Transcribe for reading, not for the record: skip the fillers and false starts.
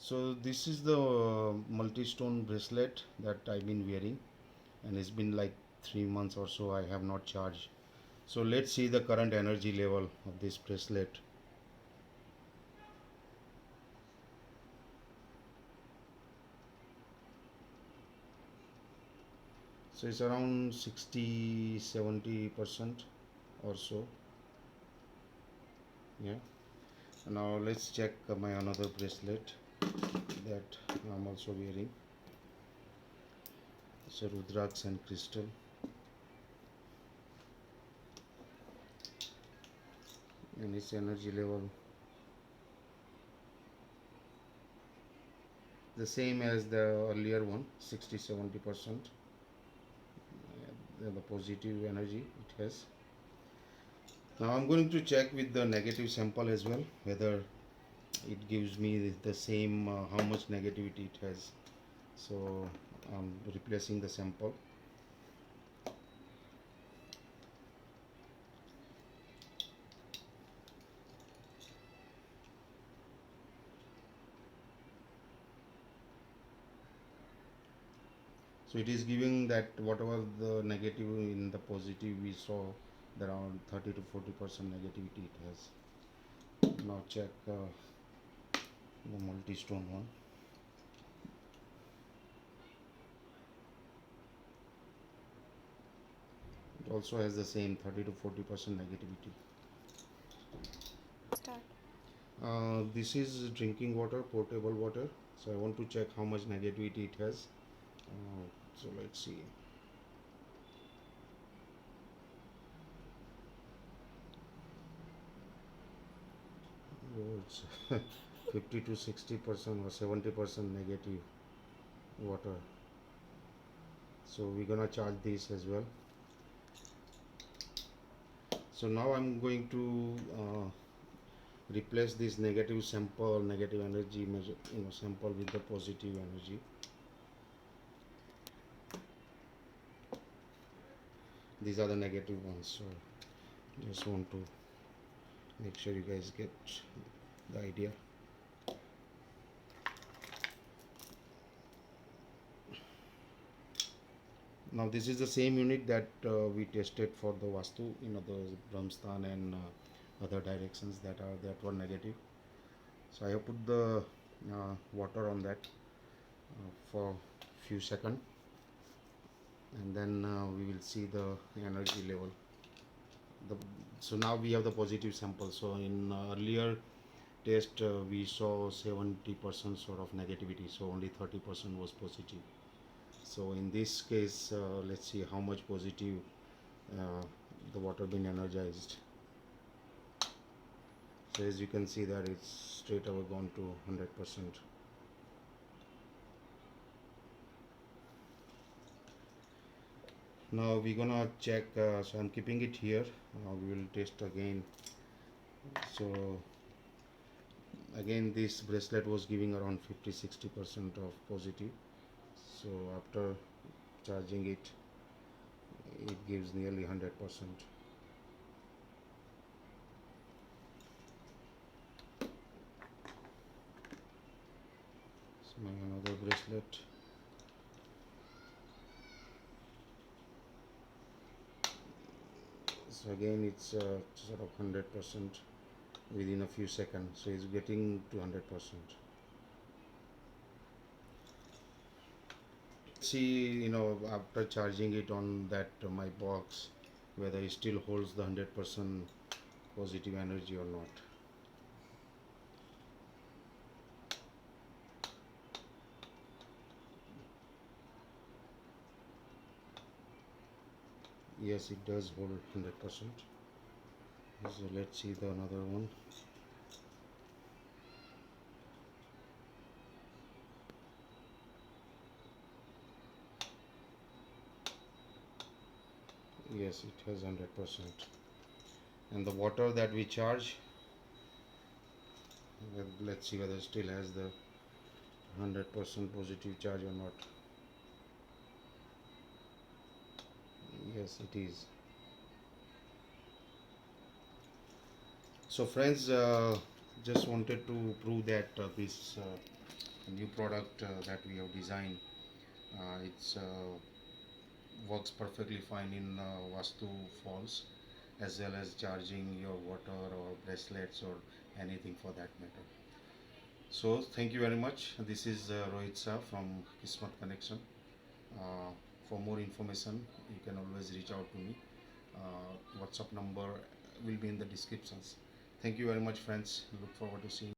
So this is the multi-stone bracelet that I've been wearing, and it's been like 3 months or so I have not charged. So let's see the current energy level of this bracelet. So it's around 60-70% or so. Yeah. Now let's check my another bracelet that I'm also wearing. It's a Rudraks and crystal, and its energy level the same as the earlier one, 60-70%. The positive energy it has. Now I'm going to check with the negative sample as well, whether it gives me the same how much negativity it has. So I'm replacing the sample. So it is giving that whatever the negative in the positive we saw, around 30-40% negativity it has. Now check the multi-stone one. It also has the same 30-40% negativity. Start. This is drinking water, potable water. So I want to check how much negativity it has. So let's see. Oh, it's 50-60% or 70% negative water. So we're gonna charge this as well. So now I'm going to replace this negative sample, negative energy measure, sample with the positive energy. These are the negative ones. So just want to make sure you guys get the idea. Now this is the same unit that we tested for the Vastu, the Brahmstan and other directions that were negative. So I have put the water on that for few seconds, and then we will see the energy level. So now we have the positive sample. So in earlier test we saw 70% sort of negativity, so only 30% was positive. So in this case, let's see how much positive the water been energized. So as you can see that it's straight away gone to 100%. Now we're gonna check. So I'm keeping it here. We will test again. So again, this bracelet was giving around 50-60% of positive. So after charging it, it gives nearly 100%. So my another bracelet. So again it's sort of 100% within a few seconds, so it's getting to 100%. See, after charging it on that my box, whether it still holds the 100% positive energy or not. Yes, it does hold 100%. So let's see the another one. Yes, it has 100%. And the water that we charge, let's see whether it still has the 100% positive charge or not. Yes, it is. So friends, just wanted to prove that this a new product that we have designed. It's works perfectly fine in Vastu falls, as well as charging your water or bracelets or anything for that matter. So thank you very much. This is Rohit Shah from Kismet Connection. Uh, for more information, you can always reach out to me. WhatsApp number will be in the descriptions. Thank you very much, friends. Look forward to seeing